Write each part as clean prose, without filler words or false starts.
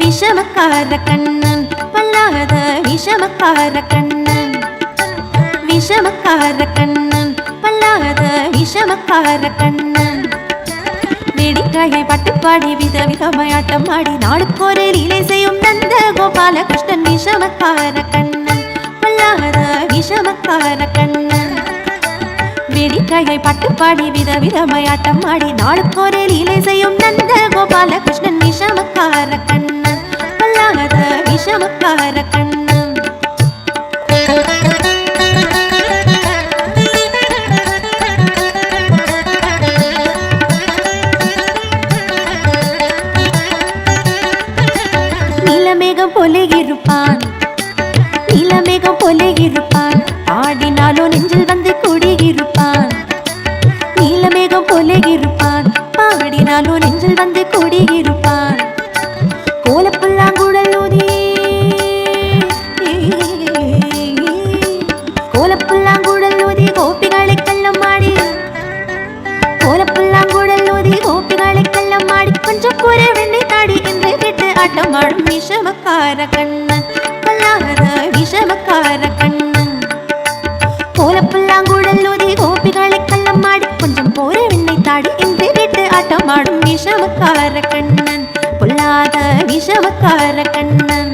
விஷமக்கார கண்ணன் பொல்லாத விஷமக்கார கண்ணன் விஷமக்கார கண்ணன் பொல்லாத விஷமக்கார கண்ணன் வேடிக்கையை பட்டுப்பாடி விதவிதமாயாட்டம் ஆடி நாளுக்கொரு லீலை செய்யும் நந்த கோபாலகிருஷ்ணன் விஷமக்கார கண்ணன் பொல்லாத விஷமக்கார கண்ணன் வேடிக்கையை பட்டுப்பாடி விதவிதமாயாட்டம் ஆடி நாளுக்கொரு லீலை செய்யும் நந்த கோபாலகிருஷ்ணன் விஷமக்கார கண்ணன் பொல்லாத விஷமக்கார கண்ணன் நீலமேகம் போல இருப்பான் நீலமேகம் போல இருப்பான் ஆடினாலோ நெஞ்சில் வந்து கூடியிருப்பான் நீலமேகம் போல இருப்பான் பாடினாலோ நெஞ்சில் வந்து கூடியிருப்பான் கோலப்புல்லாங்குழல் ஊதி கோலப்புல்லாங்குழல் ஊதி கோபிகளை கள்ளம் ஆடி கோலப்புல்லாங்குழல் ஊதி கோபிகளை கள்ளம் ஆடி கொஞ்சம் கூற வெண்ணை தாடி என்று கேட்டு ஆட்டம் ஆடும் விஷமக்கார கண்ணன் பொல்லாத விஷமக்கார கண்ணன் கோலப்புல்லாங்குழல் ஊதி கோபிகளை கள்ளம் ஆடி கொஞ்சம் போற வெண்ணை தாடி என்று கேட்டு ஆட்டம் ஆடும் விஷமக்கார கண்ணன் பொல்லாத விஷமக்கார கண்ணன்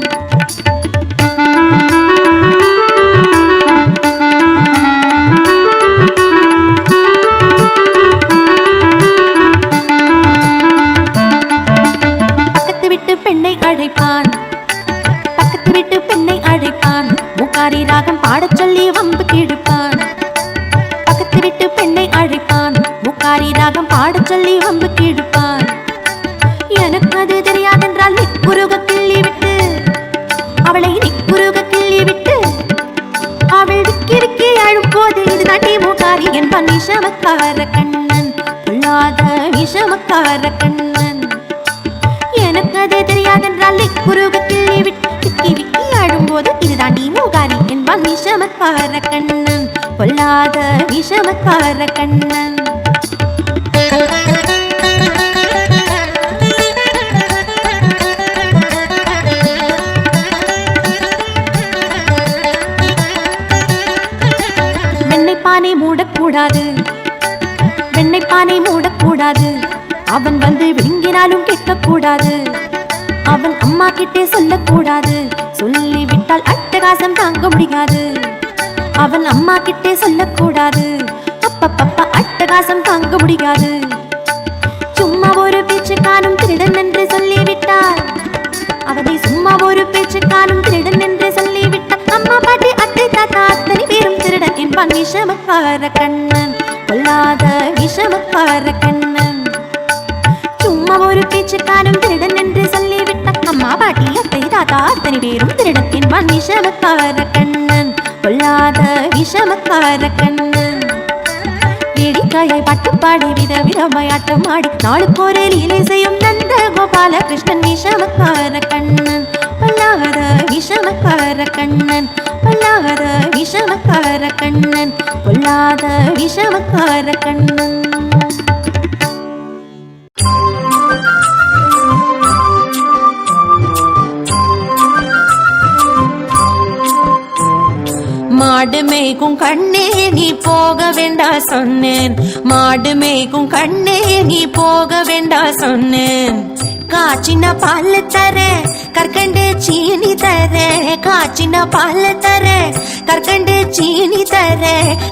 பக்கத்து விட்டு பெண்ணை அழைப்பான் பக்கத்து விட்டு பெண்ணை அழைப்பான் முக்காரி ராகம் பாடச் சொல்லி வம்பு கிடுப்பான் பக்கத்து விட்டு பெண்ணை அழைப்பான் முக்காரி ராகம் பாடச் சொல்லி வம்பு கிடுப்பான் எனக்கு அது தெரியாதென்றால் நிக்குருக கிள்ளி விட்டு அவளை நிக்குருக கிள்ளி விட்டு அவள் விக்கி விக்கி அழும் போது இது நாட்டி மூக்காரி என்பான் விஷமக்கார கண்ணன் பொல்லாத விஷமக்கார கண்ணன் எனக்கு அது தெரியாதென்றால் நிக்குருக கிள்ளி விட்டு விக்கி விக்கி அழும் போது இது தாண்டி மூகாரி என்பான் விஷமக்கார கண்ணன் பொல்லாத விஷமக்கார கண்ணன் வெண்ணைப்பானை மூடக்கூடாது வெண்ணைப்பானை மூடக்கூடாது அவன் வந்து விழுங்கினாலும் கேட்கக்கூடாது அவன் அம்மா கிட்டே சொல்லக்கூடாது சொல்லிவிட்டால் அட்டகாசம் தாங்க முடியாது அவன் அம்மா கிட்டே சொல்லக்கூடாது அப்பப்பப்பா அட்டகாசம் தாங்க முடியாது சும்மா ஒரு பேச்சு காணும் திருடன் என்று சொல்லிவிட்டார் அவனை சும்மா ஒரு பேச்சு காணும் திருடன் என்று சொல்லிவிட்டார் அம்மா பாட்டி அத்தை தாத்தா அத்தனை பேரும் திருடன் என்பான் விஷமக்கார கண்ணன் பொல்லாத விஷமக்கார கண்ணன் சும்மா ஒரு பேச்சு காணும் திருடன் என்று சொல்லிவிட்டார் அம்மா பாட்டி அத்தை தாத்தா அத்தனை பேரும் திருடன் என்பான் விஷமக்கார கண்ணன் பொல்லாத விஷமக்கார கண்ணன் வேடிக்கையை பட்டுப்பாடி விதவிதமாயாட்டம் ஆடி நாளுக்கொரு லீலை செய்யும் நந்த கோபாலகிருஷ்ணன் விஷமக்கார கண்ணன் பொல்லாத விஷமக்கார கண்ணன் பொல்லாத விஷமக்கார கண்ணன் பொல்லாத விஷமக்கார கண்ணன் மாடு மேய்க்கும் கண்ணே நீ போக வேண்டா சொன்னேன் மாடு மேய்க்கும் கண்ணே நீ போக வேண்டா சொன்னேன் காய்ச்சின பால் தர கற்கண்டு சீனி தர காய்ச்சின பால் தர கற்கண்டு சீனி தர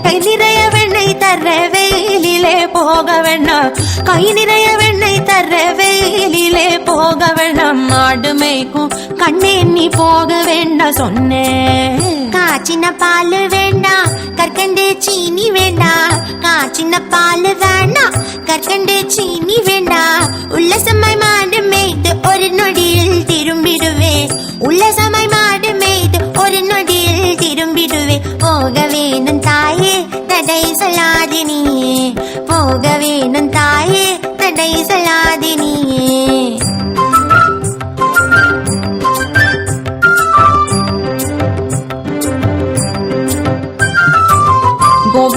கை நிறைய வெண்ணெய் தர வெயிலிலே போக வேண்டாம் கை நிறைய வெண்ணெய் தர வெயிலிலே போக வேண்டாம் மாடு மேய்க்கும் கண்ணே நீ போக வேண்டாம் சொன்னேன் காய்ச்சின பால் வேண்டாம் கற்கண்டு சீனி வேண்டாம் காய்ச்சின பால் வேண்டாம் கற்கண்டு சீனி வேண்டாம் உல்லசமாய் மாடு மேய்த்து ஒரு நொடியில் திரும்பிடுவேன் உல்லசமாய் மாடு மேய்த்து ஒரு நொடியில் திரும்பிடுவேன் போக வேணும் தாயே தடை சொல்லாதே நீயே போக வேணும் தாயே தடை சொல்லாதே நீயே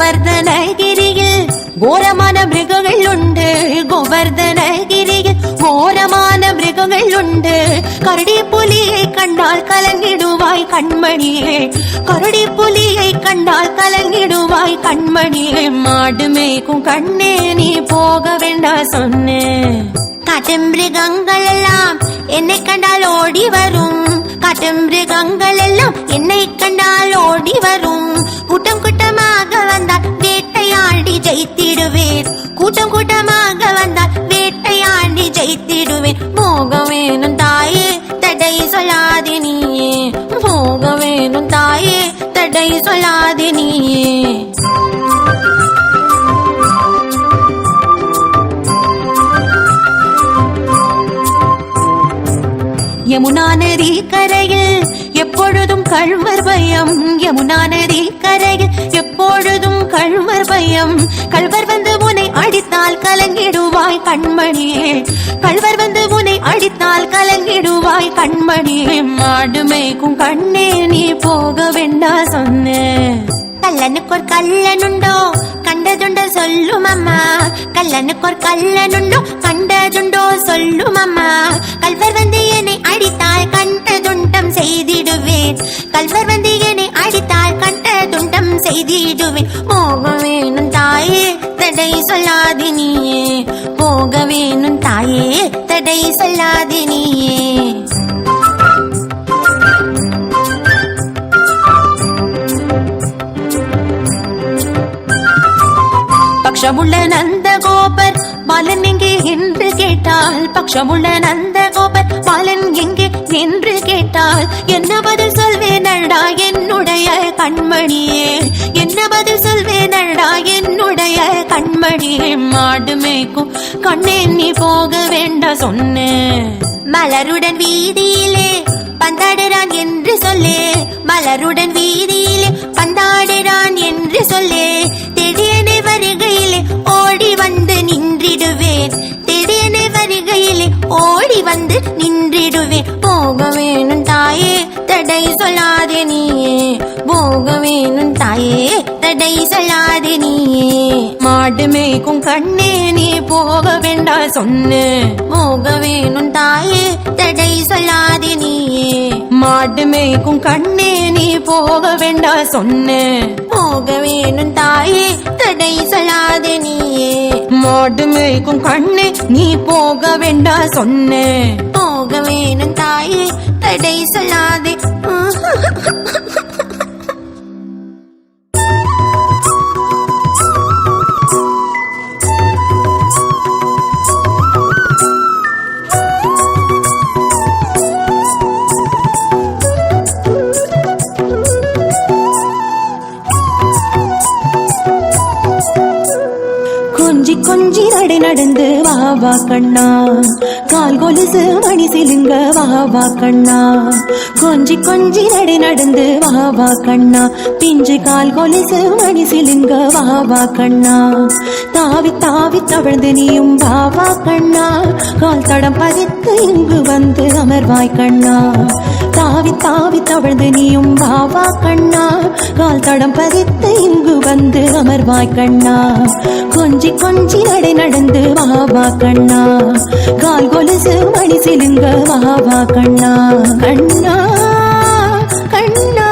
கோவர்தனகிரியில் கோரமான மிருகங்கள் உண்டு கோவர்தனகிரியில் கோரமான மிருகங்கள் உண்டு கரடி புலியை கண்டால் கலங்கிடுவாய் கண்மணியே, கரடி புலியை கண்டால் கலங்கிடுவாய் கண்மணியே. மாடு மேய்க்கும் கண்ணே நீ போக வேண்டாம் சொன்னேன். காட்டுமிருகங்கள் எல்லாம் என்னை கண்டால் ஓடி வரும், காட்டுமிருகங்கள் எல்லாம் என்னை கண்டால் ஓடி வரும். கூட்டம் கூட்டமாக வந்தால் வேட்டையாடி ஜெயித்திடுவேன், கூட்டம் கூட்டமாக வந்தால் வேட்டையாடி ஜெயித்திடுவேன். போக வேணும் தாயே தடை சொல்லாதே நீயே, போக வேணும் தாயே தடை சொல்லாதே நீயே. யமுனா நதி கரையில் எப்பொழுதும் கள்வர் பயம், யமுனா நதி கரையில் எப்பொழுதும் கள்வர் பயம். கள்வர் வந்து உன்னை அடித்தால் கலங்கிடுவாய் கண்மணியே, கள்வர் வந்து உன்னை அடித்தால் கலங்கிடுவாய் கண்மணியே. மாடு மேய்க்கும் கண்ணே நீ போக வேண்டா சொன்னேன். கல்லனுக்கொரு கல்லனுண்டோ கண்டதுண்டோ சொல்லும் அம்மா, கல்லனுக்கொரு கல்லனுண்டோ கண்டதுண்டோ சொல்லும் அம்மா. கல்வர் வந்து என்னை அடித்தால் கண்டதுண்டம் செய்திடுவேன், கல்வர் வந்து என்னை அடித்தால் கண்டதுண்டம் செய்திடுவேன். போக வேணும் தாயே தடை சொல்லாதே நீயே, போக வேணும் தாயே தடை சொல்லாதே நீயே. பக்ஷமுள்ள நந்த கோபர் பாலன் எங்கே என்று கேட்டால், பக்ஷமுள்ள நந்த கோபர் பாலன் எங்கே என்று கேட்டால், என்ன பதில் சொல்வேனடா என்னுடைய கண்மணியே, என்ன பதில் சொல்வேனடா என்னுடைய கண்மணியே. மாடு மேய்க்கும் கண்ணே நீ போக வேண்டாம் சொன்னேன். மலருடன் வீதியிலே பந்தாடுறான் என்று சொல்லே, மலருடன் வீதியிலே பந்தாடுறான் என்று சொல்லே. திடீரென வருகையிலே ஓடி வந்து நின்றிடுவேன், திடீரென வருகையிலே ஓடி வந்து நின்றிடுவேன். போக வேணும் தாயே தடை சொல்லாதே நீயே, போக வேணும் தாயே தடை சொல்லாதே நீயே. மாடு மேய்க்கும் கண்ணே நீ போக வேண்டாம் சொன்னேன். போக வேணும் தாயே தடை சொல்லாதே நீயே, மாடு மேய்க்கும் கண்ணே நீ போக வேண்டாம் சொன்னேன். போக வேணும் தாயே தடை சொல்லாதே நீயே, மாடு மேய்க்கும் கண்ணே நீ போக வேண்டாம் சொன்னேன். போக வேணும் தாயே தடை சொல்லாதே. கொஞ்சி கொஞ்சி நடை நடந்து வா வா கண்ணா, கால் கொலுசு மணி சிலுங்க வா வா கண்ணா. கொஞ்சி கொஞ்சி நடை நடந்து வா வா கண்ணா, பிஞ்சு கால் கொலுசு மணி சிலுங்க வா வா கண்ணா. தாவி தாவி தவழ்ந்து நீயும் வா வா கண்ணா, கால் தடம் பதித்து இங்கு வந்து அமர்வாய் கண்ணா. தாவி தாவி தவழ்ந்து நீயும் வா வா கண்ணா, கால் தடம் பதித்து இங்கு வந்து அமர்வாய் கண்ணா. கொஞ்சி கொஞ்சி நடை நடந்து வா வா கண்ணா, கால் கொலுசு மணி சிலுங்க வா வா கண்ணா. கண்ணா கண்ணா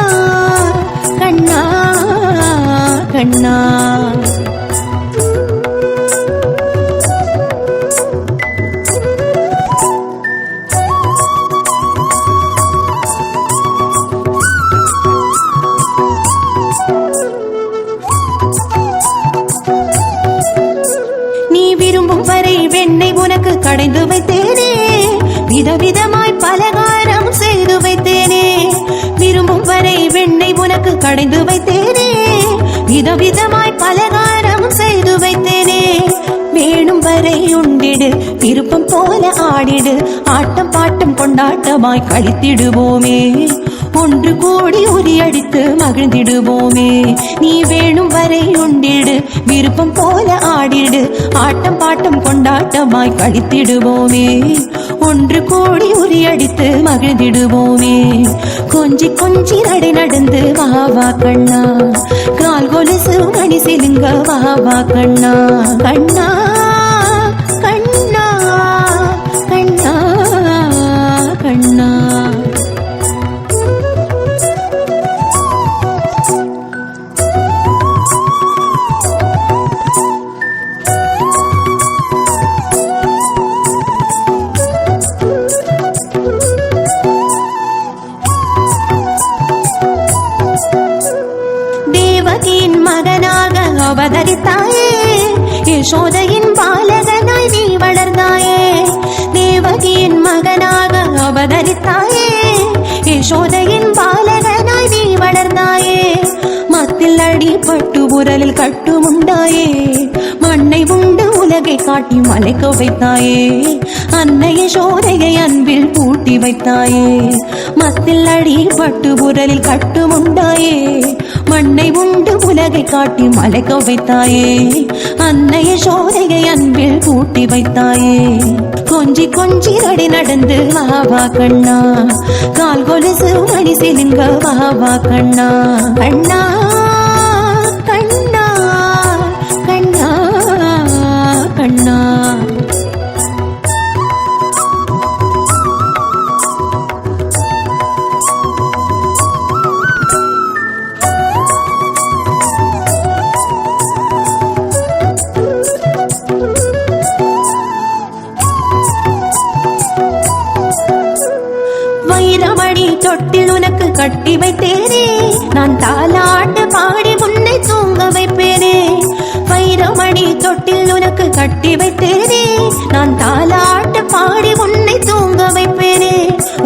கண்ணா கண்ணா. உனக்கு கடைந்து வைத்தேனே, விதவிதமாய் பலகாரம் செய்து வைத்தேனே. விரும்பும் வரை வெண்ணை உனக்கு கடைந்து வைத்தேனே, விதவிதமாய் பலகாரம் செய்து வைத்தேனே. வேணும் வரை உண்டிடு, விருப்பம் போல ஆடிடு, ஆட்டம் பாட்டம் கொண்டாட்டமாய் கழித்திடுவோமே. ஒன்று கூடி உரியடித்து மகிழ்ந்திடுவோமே. நீ வேணும் வரை உண்டிடு, விருப்பம் போல ஆடிடு, ஆட்டம் பாட்டம் கொண்டாட்டமாய் கழித்திடுவோமே. ஒன்று கூடி உரியடித்து மகிழ்ந்திடுவோமே. கொஞ்சி கொஞ்சி நடை நடந்து வா வா கண்ணா, கால் கொலுசு மணி சிலுங்க வா வா கண்ணா. கண்ணா கண்ணா கண்ணா கண்ணா. கண்ணா. தேவகியின் மகனாக அவதரித்தாயே, யசோதையின் பாலகனாய் நீ வளர்ந்தாயே. தேவகியின் மகனாக அவதரித்தாயே, யசோதையின் பாலகனாய் நீ வளர்ந்தாயே. மத்தில் அடிபட்டு உரலில் கட்டுமுண்டாயே, மண்ணை உண்டு உலகை காட்டி மலைக்க வைத்தாயே. அன்னை யசோதையை அன்பில் பூட்டி வைத்தாயே. மத்தில் அடிபட்டு உரலில் கட்டுமுண்டாயே, மண்ணை உண்டு உலகை காட்டி மலைக்க வைத்தாயே. அன்னை யசோதையை அன்பில் பூட்டி வைத்தாயே. கொஞ்சி கொஞ்சி நடி நடந்து வாவா கண்ணா, கால் கொலுசு மணி சிலுங்க வாவா கண்ணா. கண்ணா கண்ணா கண்ணா கண்ணா. வைரமணி தொட்டில் உனக்கு கட்டி வைத்தேனே, நான் தாலாட்டு பாடி உன்னை தூங்க வைப்பேனே. வைரமணி தொட்டில் உனக்கு கட்டி வைத்தேனே, நான் தாலாட்டு பாடி உன்னை தூங்க வைப்பேனே.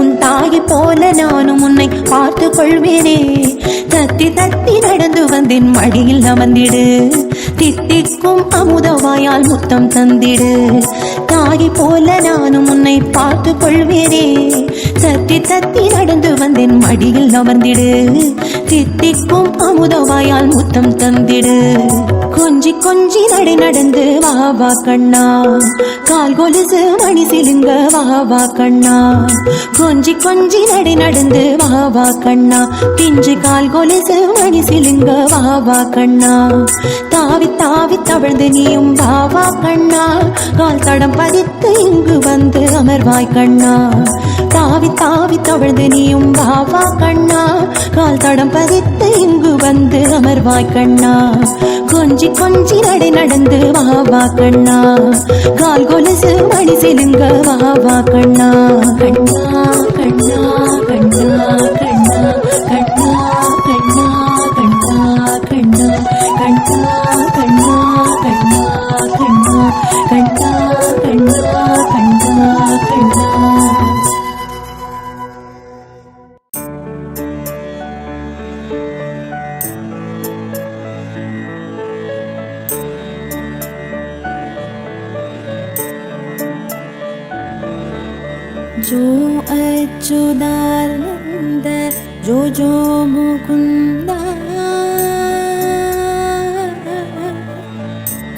உன் தாயை போல நானும் உன்னை பார்த்து கொள்வேனே. தத்தி தத்தி நடந்து வந்தேன் மடியில் அமர்ந்திடு, தித்திக்கும் அமுதவாயால் முத்தம் தந்திடு. தாயை போல நானும் உன்னை பார்த்து கொள்வேனே. தத்தி தத்தி நடந்து வந்தேன் மடியில் அமர்ந்திடு, தித்திக்கும் அமுதவாயால் முத்தம் தந்திடு. கொஞ்சி கொஞ்சி நடை நடந்து வாவா கண்ணா, கால் கொலுசு மணி சிலுங்க வாவா கண்ணா. கொஞ்சி கொஞ்சி நடை நடந்து வாவா கண்ணா, பிஞ்சு கால் கொலுசு மணி சிலுங்க வாவா கண்ணா. தாவி தாவி தவழ்ந்து நீயும் வாவா கண்ணா, கால் தடம் பதித்து இங்கு வந்து அமர்வாய் கண்ணா. தாவி தாவி தவழ்ந்து நீயும் வாவா கண்ணா, கால் தடம் பதித்து இங்கு வந்து அமர்வாய் கண்ணா. கொஞ்சி கொஞ்சி நடை நடந்து வாவா கண்ணா, கால் கொலுசு மணி சிலுங்க வாவா கண்ணா. கண்ணா கண்ணா கண்ணா கண்ணா கண்ணா கண்ணா கண்ணா கண்ணா கண்ணா கண்ணா கண்ணா கண்ணா கண்ணா கண்ணா கண்ணா கண்ணா. जो अच्युतानंद जो जो मुकुंद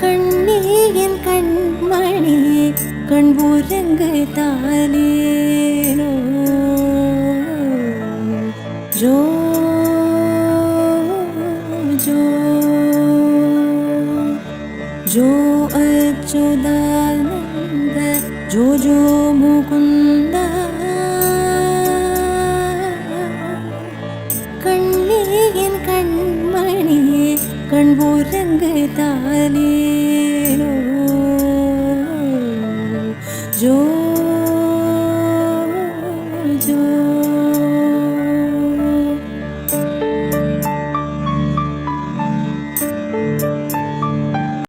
कण्णीयन कण्मणि कण्बुरंगु तानेनो जो जो जो अच्युतानंद जो जो मुकुंद कण्णीयन कण्मणि कण्बुरंगु तानेनो जो जो